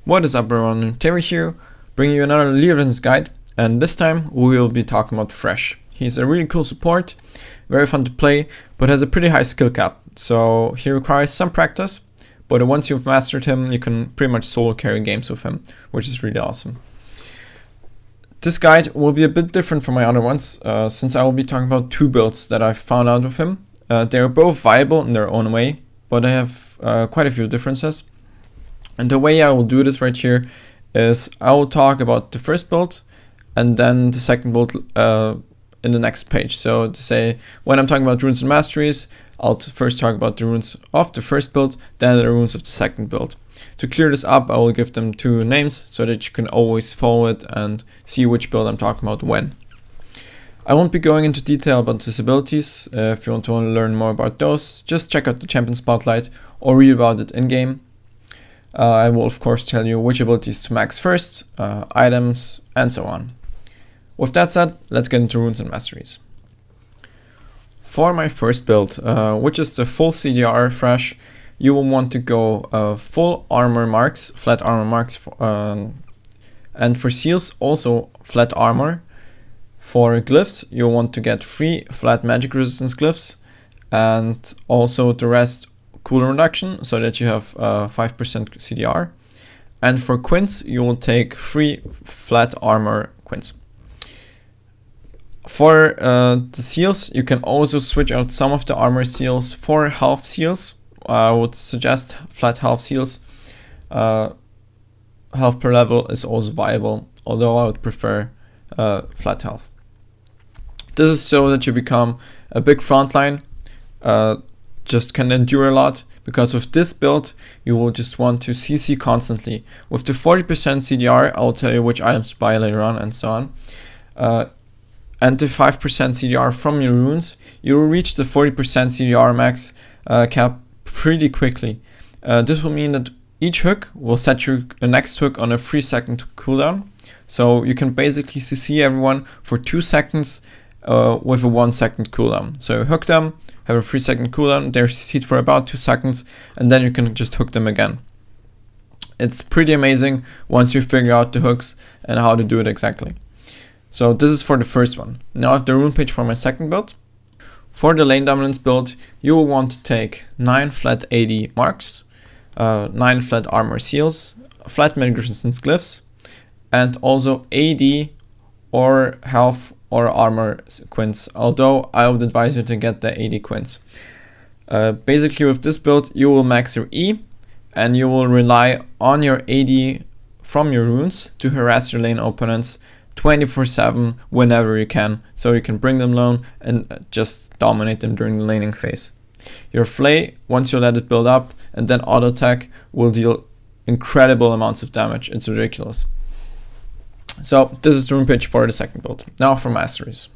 What is up everyone, Terry here, bringing you another League of Legends guide, and this time we will be talking about Thresh. He's a really cool support, very fun to play, but has a pretty high skill cap, so he requires some practice, but once you've mastered him, you can pretty much solo carry games with him, which is really awesome. This guide will be a bit different from my other ones, since I will be talking about two builds that I've found out with him. They are both viable in their own way, but they have quite a few differences. And the way I will do this right here is I will talk about the first build and then the second build in the next page. So to say, when I'm talking about runes and masteries, I'll first talk about the runes of the first build, then the runes of the second build. To clear this up, I will give them two names so that you can always follow it and see which build I'm talking about when. I won't be going into detail about his abilities. If you want to learn more about those, just check out the Champion Spotlight or read about it in-game. I will of course tell you which abilities to max first, items, and so on. With that said, let's get into runes and masteries. For my first build, which is the full CDR Thresh, you will want to go full armor marks, flat armor marks, and for seals also flat armor. For glyphs, you'll want to get 3 flat magic resistance glyphs, and also the rest cooldown reduction, so that you have 5% CDR. And for quints, you will take 3 flat armor quints. For the seals, you can also switch out some of the armor seals for health seals. I would suggest flat health seals. Health per level is also viable, although I would prefer flat health. This is so that you become a big frontline, just can endure a lot, because with this build you will just want to CC constantly. With the 40% CDR, I'll tell you which items to buy later on and so on, and the 5% CDR from your runes, you will reach the 40% CDR max cap pretty quickly. This will mean that each hook will set your next hook on a 3-second cooldown, so you can basically CC everyone for 2 seconds with a 1-second cooldown. So you hook them, have a 3-second cooldown, they're CC'd for about 2 seconds, and then you can just hook them again. It's pretty amazing once you figure out the hooks and how to do it exactly. So this is for the first one. Now I have the rune page for my second build. For the lane dominance build, you will want to take 9 flat AD marks, 9 flat armor seals, flat magic resistance glyphs, and also AD or health or armor quints, although I would advise you to get the AD quints. Basically with this build you will max your E and you will rely on your AD from your runes to harass your lane opponents 24/7 whenever you can, so you can bring them low and just dominate them during the laning phase. Your Flay, once you let it build up and then auto attack, will deal incredible amounts of damage. It's ridiculous. So this is the rune page for the second build. Now for masteries.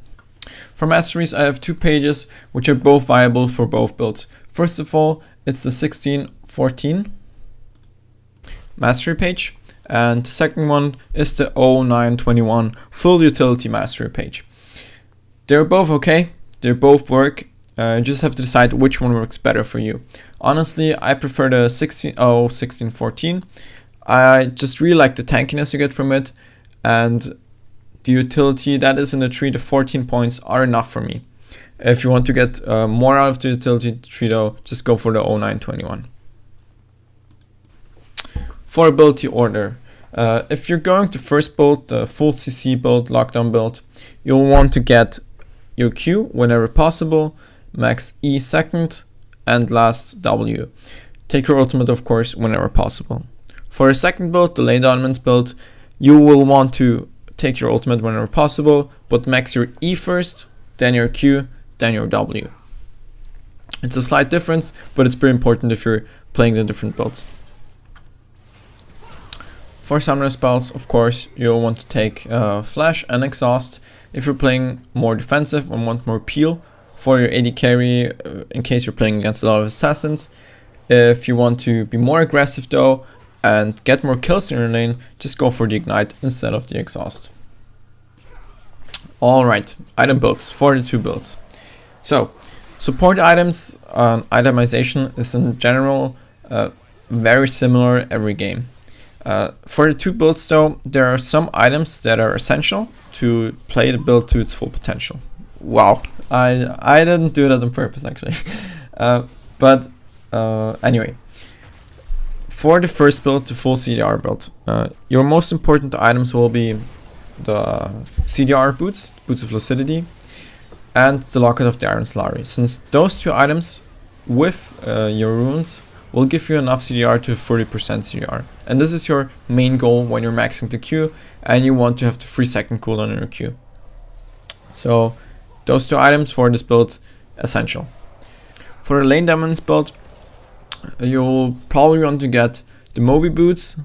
For masteries I have 2 pages which are both viable for both builds. First of all, it's the 1614 mastery page, and the second one is the 0921 full utility mastery page. They're both okay, they both work, you just have to decide which one works better for you. Honestly, I prefer the 1614. I just really like the tankiness you get from it, and the utility that is in the 3 to 14 points are enough for me. If you want to get more out of the utility tree though, just go for the 0921. For ability order, if you're going to first build, the full CC build, lockdown build, you'll want to get your Q whenever possible, max E second, and last W. Take your ultimate of course whenever possible. For a second build, the lane dominance build, you will want to take your ultimate whenever possible, but max your E first, then your Q, then your W. It's a slight difference, but it's pretty important if you're playing the different builds. For summoner spells, of course, you'll want to take Flash and Exhaust if you're playing more defensive and want more peel. For your AD carry, in case you're playing against a lot of assassins. If you want to be more aggressive though, and get more kills in your lane, just go for the Ignite instead of the Exhaust. Alright, item builds for the 2 builds. So, support items, itemization is in general very similar every game. For the two builds though, there are some items that are essential to play the build to its full potential. Wow, I didn't do that on purpose actually. But anyway, for the first build, the full CDR build, your most important items will be the CDR boots, Boots of Lucidity, and the Locket of the Iron Slary, since those two items with your runes will give you enough CDR to 40% CDR. And this is your main goal when you're maxing the Q and you want to have the 3-second cooldown in your Q. So those two items for this build, essential. For the lane dominance build, you'll probably want to get the Moby boots,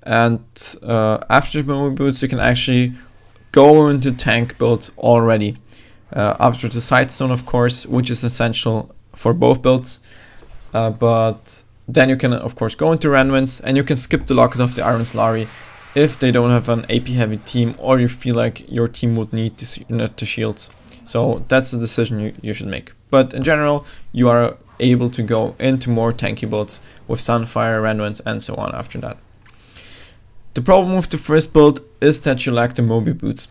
and after the Moby boots you can actually go into tank build already. After the Sightstone, of course, which is essential for both builds. But then you can of course go into Renwins and you can skip the Locket of the Iron Slary if they don't have an AP heavy team or you feel like your team would need the shields. So that's a decision you should make. But in general, you are able to go into more tanky builds with Sunfire, Renwins and so on after that. The problem with the first build is that you lack the Moby boots,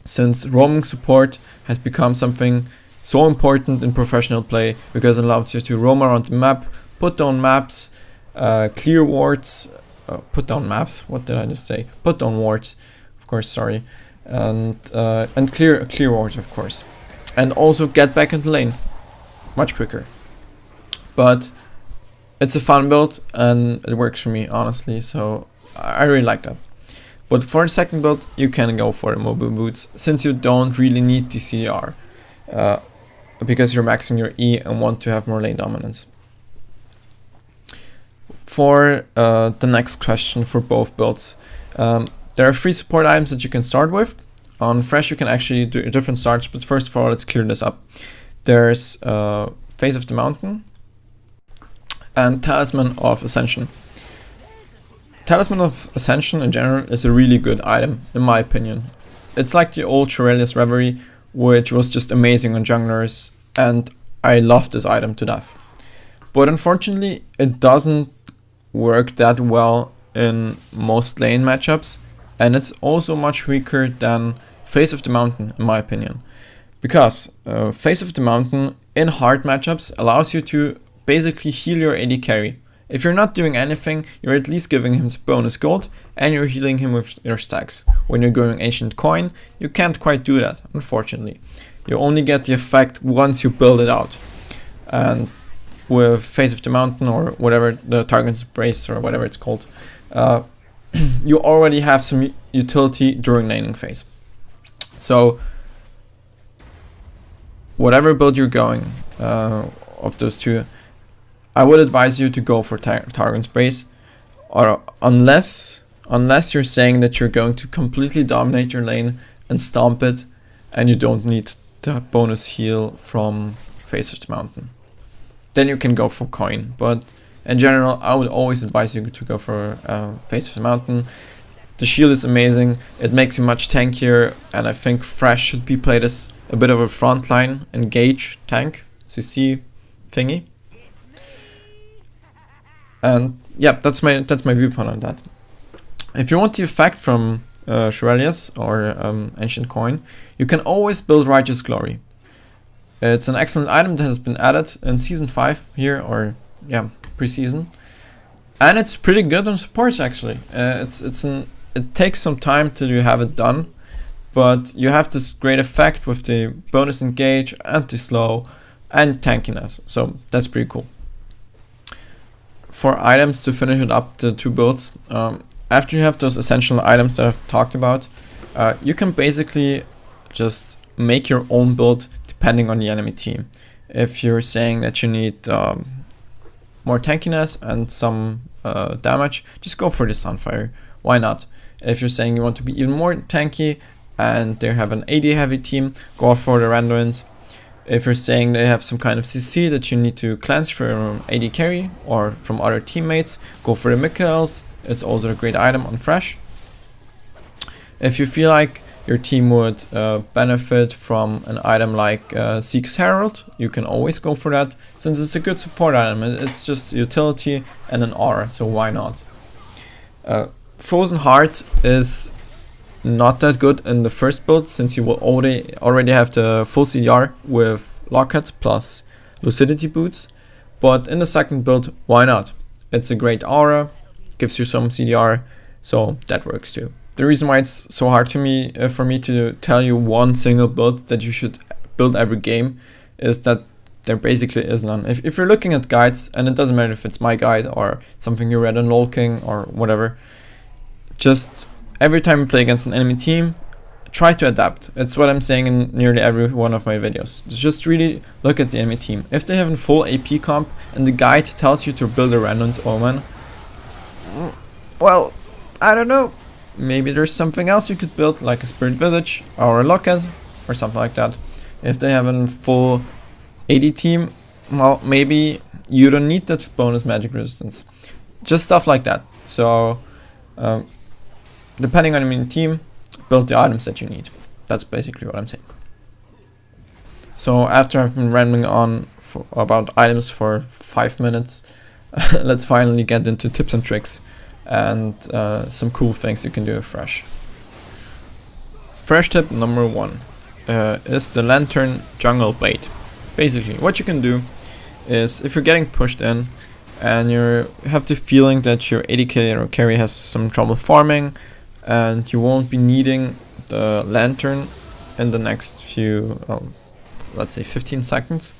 since roaming support has become something so important in professional play because it allows you to roam around the map, put down maps, clear wards, put down maps, what did I just say? Put down wards, of course, sorry, and clear wards, of course, and also get back into lane much quicker. But it's a fun build and it works for me, honestly, so I really like that. But for the second build, you can go for the Mobile Boots, since you don't really need the CDR. Because you're maxing your E and want to have more lane dominance. For the next question for both builds, there are 3 support items that you can start with. On Thresh you can actually do different starts, but first of all let's clear this up. There's Face of the Mountain and Talisman of Ascension. Talisman of Ascension in general is a really good item in my opinion. It's like the old Shurelya's Reverie, which was just amazing on junglers, and I love this item to death. But unfortunately it doesn't work that well in most lane matchups, and it's also much weaker than Face of the Mountain in my opinion. Because Face of the Mountain in hard matchups allows you to basically heal your AD carry. If you're not doing anything, you're at least giving him bonus gold and you're healing him with your stacks. When you're going Ancient Coin, you can't quite do that, unfortunately. You only get the effect once you build it out. And with Face of the Mountain or whatever, the Target's Brace or whatever it's called, you already have some utility during laning phase. So whatever build you're going of those two, I would advise you to go for Targon's Brace, or unless you're saying that you're going to completely dominate your lane and stomp it, and you don't need the bonus heal from Face of the Mountain. Then you can go for Coin, but in general, I would always advise you to go for Face of the Mountain. The shield is amazing, it makes you much tankier, and I think Thresh should be played as a bit of a frontline engage tank, CC thingy. And yeah, that's my viewpoint on that. If you want the effect from Shurelya's or Ancient Coin, you can always build Righteous Glory. It's an excellent item that has been added in Season 5 here, or yeah, pre-season. And it's pretty good on supports actually. It takes some time till you have it done, but you have this great effect with the bonus engage, anti-slow, and tankiness. So that's pretty cool. For items to finish it up, the 2 builds, after you have those essential items that I've talked about, you can basically just make your own build depending on the enemy team. If you're saying that you need more tankiness and some damage, just go for the Sunfire. Why not? If you're saying you want to be even more tanky and they have an AD heavy team, go for the Randuins. If you're saying they have some kind of CC that you need to cleanse from AD carry or from other teammates, go for the Mikaels. It's also a great item on Thresh. If you feel like your team would benefit from an item like Seek's Herald, you can always go for that, since it's a good support item. It's just utility and an aura, so why not? Frozen Heart is not that good in the first build, since you will already have the full CDR with Locket plus Lucidity boots, but in the second build, why not? It's a great aura, gives you some CDR, so that works too. The reason why it's so hard for me to tell you one single build that you should build every game is that there basically is none. If you're looking at guides, and it doesn't matter if it's my guide or something you read on LoL King or whatever, just every time you play against an enemy team, try to adapt. It's what I'm saying in nearly every one of my videos. Just really look at the enemy team. If they have a full AP comp and the guide tells you to build a Renon's Omen, well, I don't know. Maybe there's something else you could build, like a Spirit Visage or a Locket or something like that. If they have a full AD team, well, maybe you don't need that bonus magic resistance. Just stuff like that. So, depending on your team, build the items that you need. That's basically what I'm saying. So after I've been rambling on about items for 5 minutes, let's finally get into tips and tricks and some cool things you can do with Thresh. Thresh tip number 1 is the Lantern Jungle Bait. Basically, what you can do is, if you're getting pushed in and you have the feeling that your AD carry has some trouble farming and you won't be needing the Lantern in the next few, let's say 15 seconds,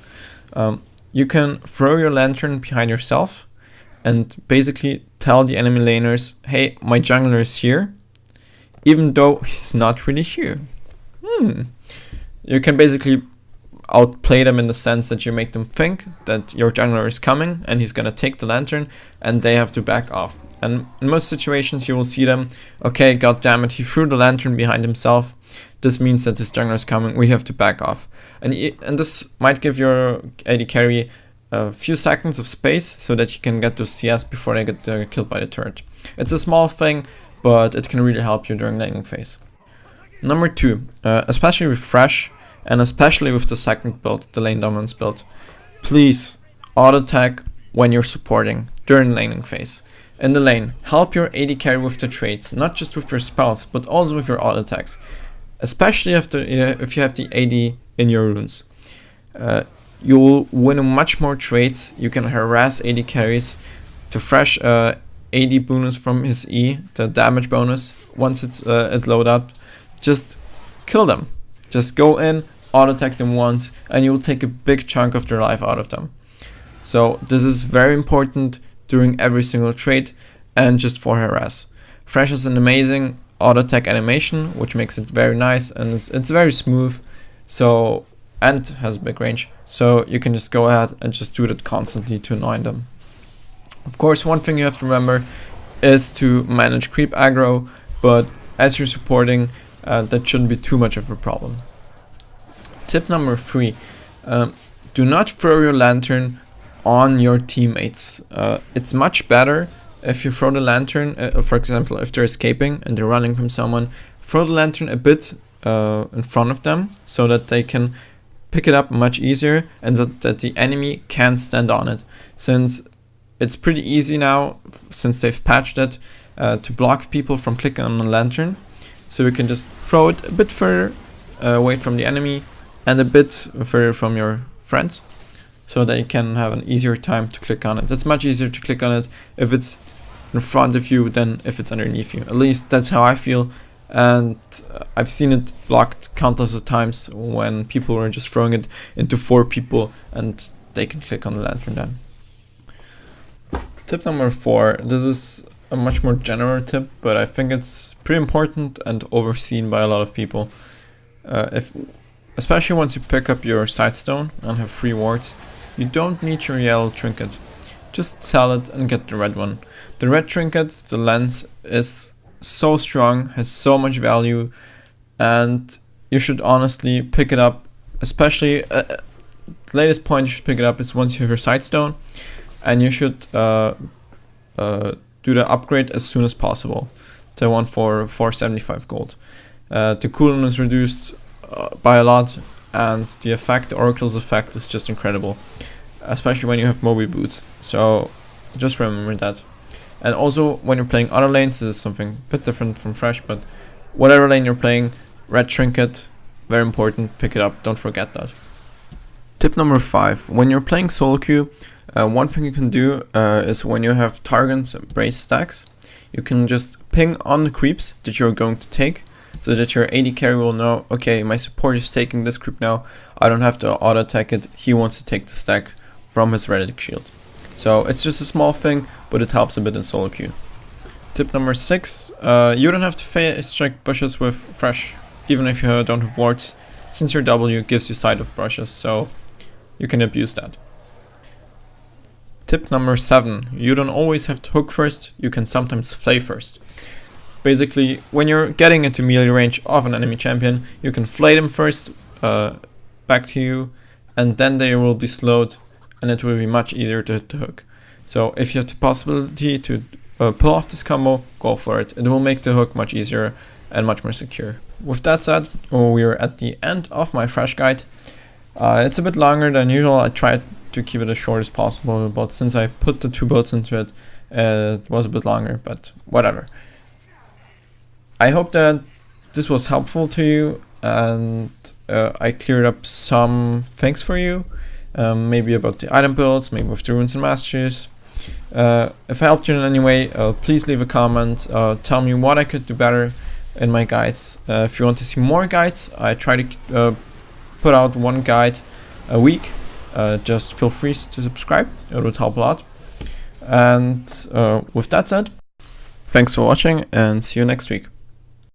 you can throw your Lantern behind yourself and basically tell the enemy laners, hey, my jungler is here, even though he's not really here. You can basically outplay them in the sense that you make them think that your jungler is coming and he's gonna take the Lantern and they have to back off. And in most situations you will see them, okay, goddammit, he threw the Lantern behind himself. This means that his jungler is coming, we have to back off. And this might give your AD carry a few seconds of space so that you can get those CS before they get killed by the turret. It's a small thing, but it can really help you during laning phase. Number 2, especially with Thresh, and especially with the second build, the lane dominance build, please auto tag when you're supporting during laning phase. In the lane, help your AD carry with the traits, not just with your spells, but also with your auto tags. Especially if you have the AD in your runes. You will win much more traits, you can harass AD carries. To Thresh AD bonus from his E, the damage bonus, once it's loaded up, just kill them. Just go in, auto attack them once, and you will take a big chunk of their life out of them. So this is very important during every single trait and just for harass. Thresh has an amazing auto attack animation, which makes it very nice, and it's very smooth. So, and has big range. So you can just go ahead and just do that constantly to annoy them. Of course, one thing you have to remember is to manage creep aggro, but as you're supporting, that shouldn't be too much of a problem. Tip number 3, do not throw your Lantern on your teammates. It's much better if you throw the Lantern, for example, if they're escaping and they're running from someone, throw the Lantern a bit in front of them so that they can pick it up much easier and that the enemy can't stand on it. Since it's pretty easy now, since they've patched it, to block people from clicking on the Lantern. So you can just throw it a bit further away from the enemy and a bit further from your friends, so that you can have an easier time to click on it. It's much easier to click on it if it's in front of you than if it's underneath you. At least that's how I feel, and I've seen it blocked countless of times when people were just throwing it into 4 people and they can click on the Lantern then. Tip number 4, this is a much more general tip, but I think it's pretty important and overseen by a lot of people. Especially once you pick up your Sightstone and have 3 wards, you don't need your yellow trinket. Just sell it and get the red one. The red trinket, the lens, is so strong, has so much value, and you should honestly pick it up. Especially, the latest point you should pick it up is once you have your Sightstone, and you should do the upgrade as soon as possible. The one for 475 gold. The cooldown is reduced by a lot, and the effect, the Oracle's effect, is just incredible, especially when you have Moby boots. So just remember that. And also, when you're playing other lanes, this is something a bit different from Thresh, but whatever lane you're playing, red trinket, very important, pick it up, don't forget that. Tip number 5, when you're playing solo queue, one thing you can do is when you have targets and brace stacks, you can just ping on the creeps that you're going to take, so that your AD carry will know, okay, my support is taking this creep now, I don't have to auto attack it, he wants to take the stack from his relic shield. So it's just a small thing, but it helps a bit in solo queue. Tip number 6, you don't have to face check bushes with Thresh, even if you don't have wards, since your W gives you sight of brushes, so you can abuse that. Tip number 7, you don't always have to hook first, you can sometimes flay first. Basically, when you're getting into melee range of an enemy champion, you can flay them first, back to you, and then they will be slowed, and it will be much easier to hit the hook. So if you have the possibility to pull off this combo, go for it. It will make the hook much easier and much more secure. With that said, we're at the end of my Thresh guide. It's a bit longer than usual. I tried to keep it as short as possible, but since I put the 2 builds into it, it was a bit longer, but whatever. I hope that this was helpful to you, and I cleared up some things for you, maybe about the item builds, maybe with the runes and masteries. If I helped you in any way, please leave a comment, tell me what I could do better in my guides. If you want to see more guides, I try to put out 1 guide a week. Just feel free to subscribe, it would help a lot. And with that said, thanks for watching and see you next week.